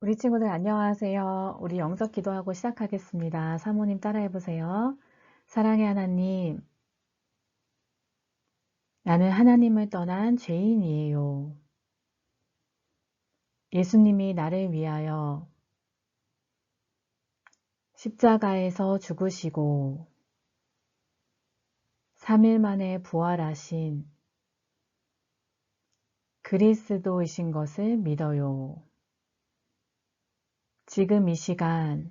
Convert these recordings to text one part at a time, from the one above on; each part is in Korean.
우리 친구들 안녕하세요. 우리 영적 기도하고 시작하겠습니다. 사모님 따라해 보세요. 사랑의 하나님, 나는 하나님을 떠난 죄인이에요. 예수님이 나를 위하여 십자가에서 죽으시고 3일 만에 부활하신 그리스도이신 것을 믿어요. 지금 이 시간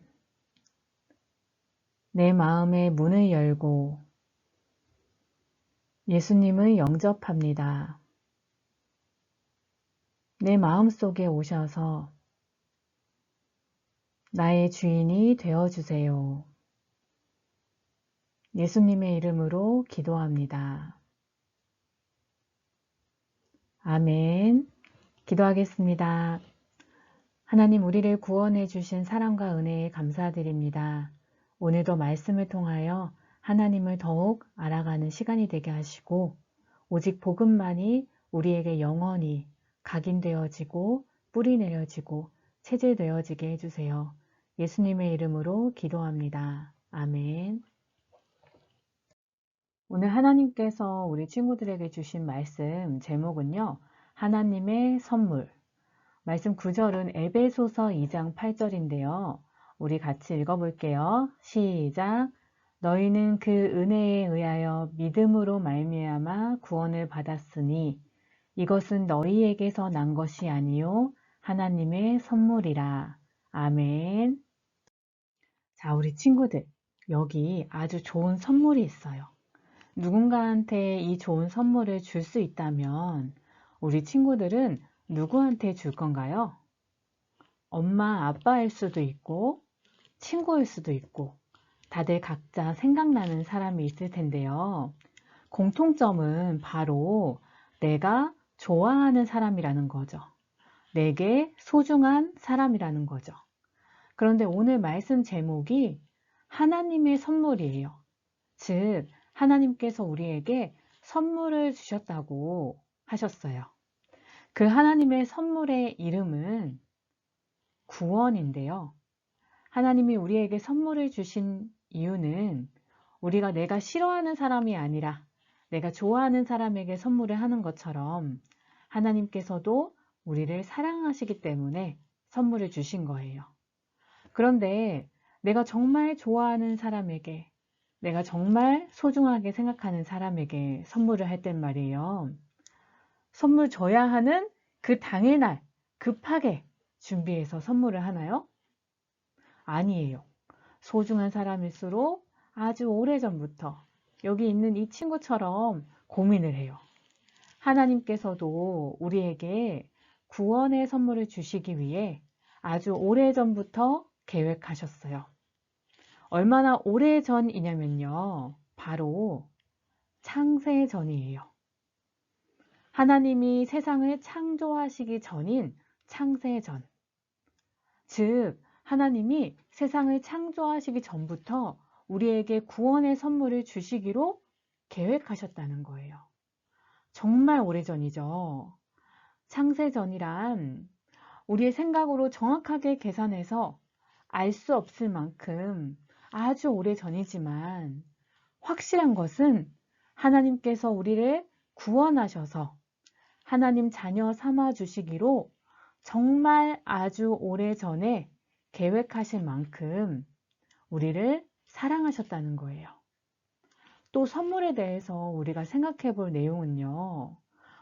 내 마음의 문을 열고 예수님을 영접합니다. 내 마음속에 오셔서 나의 주인이 되어주세요. 예수님의 이름으로 기도합니다. 아멘. 기도하겠습니다. 하나님, 우리를 구원해 주신 사랑과 은혜에 감사드립니다. 오늘도 말씀을 통하여 하나님을 더욱 알아가는 시간이 되게 하시고 오직 복음만이 우리에게 영원히 각인되어지고 뿌리 내려지고 체질되어지게 해주세요. 예수님의 이름으로 기도합니다. 아멘. 오늘 하나님께서 우리 친구들에게 주신 말씀 제목은요. 하나님의 선물. 말씀 9절은 에베소서 2장 8절인데요. 우리 같이 읽어볼게요. 시작. 너희는 그 은혜에 의하여 믿음으로 말미암아 구원을 받았으니 이것은 너희에게서 난 것이 아니요 하나님의 선물이라. 아멘. 자, 우리 친구들, 여기 아주 좋은 선물이 있어요. 누군가한테 이 좋은 선물을 줄 수 있다면 우리 친구들은 누구한테 줄 건가요? 엄마, 아빠일 수도 있고 친구일 수도 있고 다들 각자 생각나는 사람이 있을 텐데요. 공통점은 바로 내가 좋아하는 사람이라는 거죠. 내게 소중한 사람이라는 거죠. 그런데 오늘 말씀 제목이 하나님의 선물이에요. 즉, 하나님께서 우리에게 선물을 주셨다고 하셨어요. 그 하나님의 선물의 이름은 구원인데요. 하나님이 우리에게 선물을 주신 이유는 우리가 내가 싫어하는 사람이 아니라 내가 좋아하는 사람에게 선물을 하는 것처럼 하나님께서도 우리를 사랑하시기 때문에 선물을 주신 거예요. 그런데 내가 정말 좋아하는 사람에게, 내가 정말 소중하게 생각하는 사람에게 선물을 할 땐 말이에요. 선물 줘야 하는 그 당일날 급하게 준비해서 선물을 하나요? 아니에요. 소중한 사람일수록 아주 오래전부터 여기 있는 이 친구처럼 고민을 해요. 하나님께서도 우리에게 구원의 선물을 주시기 위해 아주 오래전부터 계획하셨어요. 얼마나 오래전이냐면요. 바로 창세전이에요. 하나님이 세상을 창조하시기 전인 창세전. 즉, 하나님이 세상을 창조하시기 전부터 우리에게 구원의 선물을 주시기로 계획하셨다는 거예요. 정말 오래전이죠. 창세전이란 우리의 생각으로 정확하게 계산해서 알 수 없을 만큼 아주 오래전이지만 확실한 것은 하나님께서 우리를 구원하셔서 하나님 자녀 삼아 주시기로 정말 아주 오래전에 계획하신 만큼 우리를 사랑하셨다는 거예요. 또 선물에 대해서 우리가 생각해 볼 내용은요.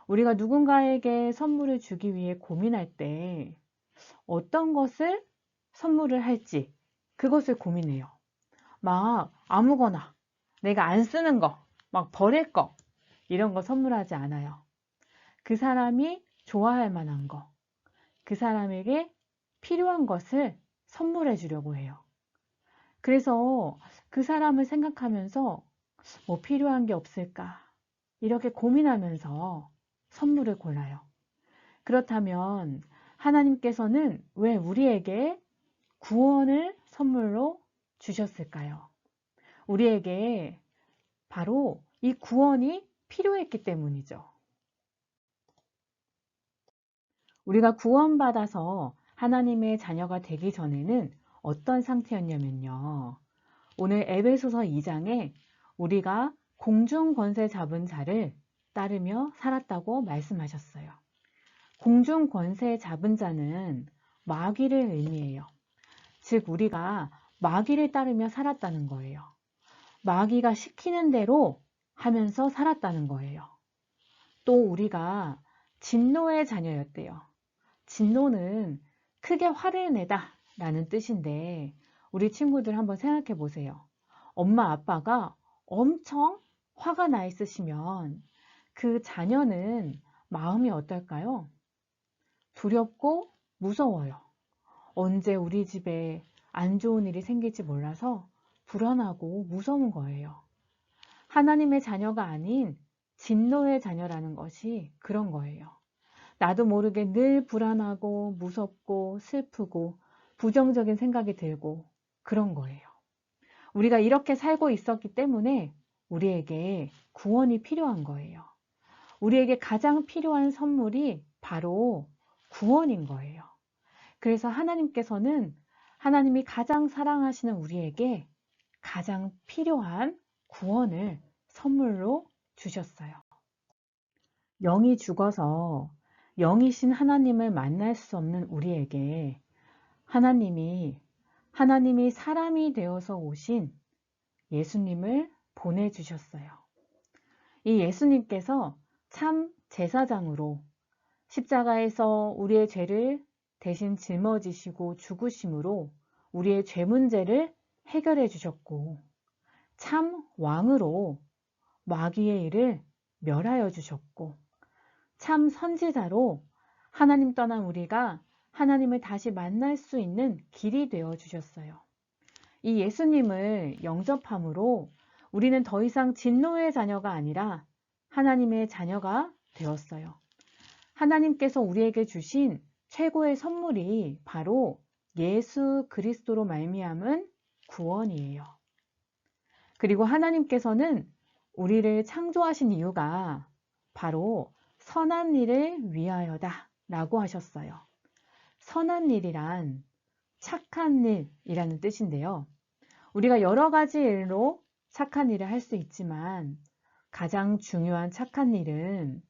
우리가 누군가에게 선물을 주기 위해 고민할 때 어떤 것을 선물을 할지 그것을 고민해요. 막 아무거나 내가 안 쓰는 거, 막 버릴 거 이런 거 선물하지 않아요. 그 사람이 좋아할 만한 거, 그 사람에게 필요한 것을 선물해 주려고 해요. 그래서 그 사람을 생각하면서 뭐 필요한 게 없을까 이렇게 고민하면서 선물을 골라요. 그렇다면 하나님께서는 왜 우리에게 구원을 선물로 주셨을까요? 우리에게 바로 이 구원이 필요했기 때문이죠. 우리가 구원받아서 하나님의 자녀가 되기 전에는 어떤 상태였냐면요. 오늘 에베소서 2장에 우리가 공중 권세 잡은 자를 따르며 살았다고 말씀하셨어요. 공중 권세 잡은 자는 마귀를 의미해요. 즉 우리가 마귀를 따르며 살았다는 거예요. 마귀가 시키는 대로 하면서 살았다는 거예요. 또 우리가 진노의 자녀였대요. 진노는 크게 화를 내다 라는 뜻인데 우리 친구들 한번 생각해 보세요. 엄마 아빠가 엄청 화가 나 있으시면 그 자녀는 마음이 어떨까요? 두렵고 무서워요. 언제 우리 집에 안 좋은 일이 생길지 몰라서 불안하고 무서운 거예요. 하나님의 자녀가 아닌 진노의 자녀라는 것이 그런 거예요. 나도 모르게 늘 불안하고 무섭고 슬프고 부정적인 생각이 들고 그런 거예요. 우리가 이렇게 살고 있었기 때문에 우리에게 구원이 필요한 거예요. 우리에게 가장 필요한 선물이 바로 구원인 거예요. 그래서 하나님께서는 하나님이 가장 사랑하시는 우리에게 가장 필요한 구원을 선물로 주셨어요. 영이 죽어서 영이신 하나님을 만날 수 없는 우리에게 하나님이 사람이 되어서 오신 예수님을 보내주셨어요. 이 예수님께서 참 제사장으로 십자가에서 우리의 죄를 대신 짊어지시고 죽으심으로 우리의 죄 문제를 해결해 주셨고 참 왕으로 마귀의 일을 멸하여 주셨고 참 선지자로 하나님 떠난 우리가 하나님을 다시 만날 수 있는 길이 되어 주셨어요. 이 예수님을 영접함으로 우리는 더 이상 진노의 자녀가 아니라 하나님의 자녀가 되었어요. 하나님께서 우리에게 주신 최고의 선물이 바로 예수 그리스도로 말미암은 구원이에요. 그리고 하나님께서는 우리를 창조하신 이유가 바로 선한 일을 위하여다 라고 하셨어요. 선한 일이란 착한 일이라는 뜻인데요. 우리가 여러 가지 일로 착한 일을 할 수 있지만 가장 중요한 착한 일은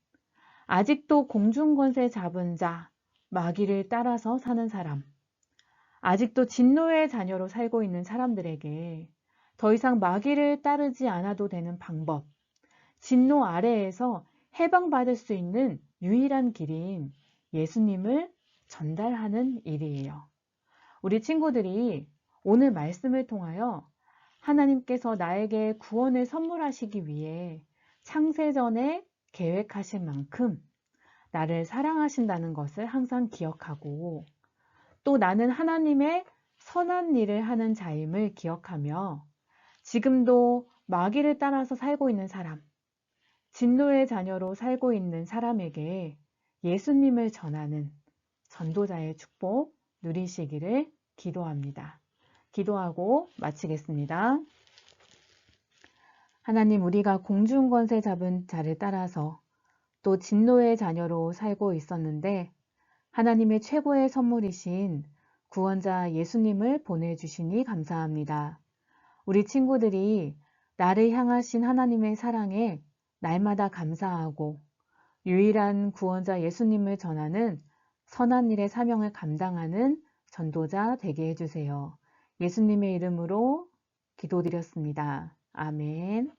아직도 공중권세 잡은 자, 마귀를 따라서 사는 사람, 아직도 진노의 자녀로 살고 있는 사람들에게 더 이상 마귀를 따르지 않아도 되는 방법, 진노 아래에서 해방받을 수 있는 유일한 길인 예수님을 전달하는 일이에요. 우리 친구들이 오늘 말씀을 통하여 하나님께서 나에게 구원을 선물하시기 위해 창세전에 계획하신 만큼 나를 사랑하신다는 것을 항상 기억하고 또 나는 하나님의 선한 일을 하는 자임을 기억하며 지금도 마귀를 따라서 살고 있는 사람, 진노의 자녀로 살고 있는 사람에게 예수님을 전하는 전도자의 축복 누리시기를 기도합니다. 기도하고 마치겠습니다. 하나님, 우리가 공중권세 잡은 자를 따라서 또 진노의 자녀로 살고 있었는데 하나님의 최고의 선물이신 구원자 예수님을 보내주시니 감사합니다. 우리 친구들이 나를 향하신 하나님의 사랑에 날마다 감사하고 유일한 구원자 예수님을 전하는 선한 일의 사명을 감당하는 전도자 되게 해주세요. 예수님의 이름으로 기도드렸습니다. 아멘.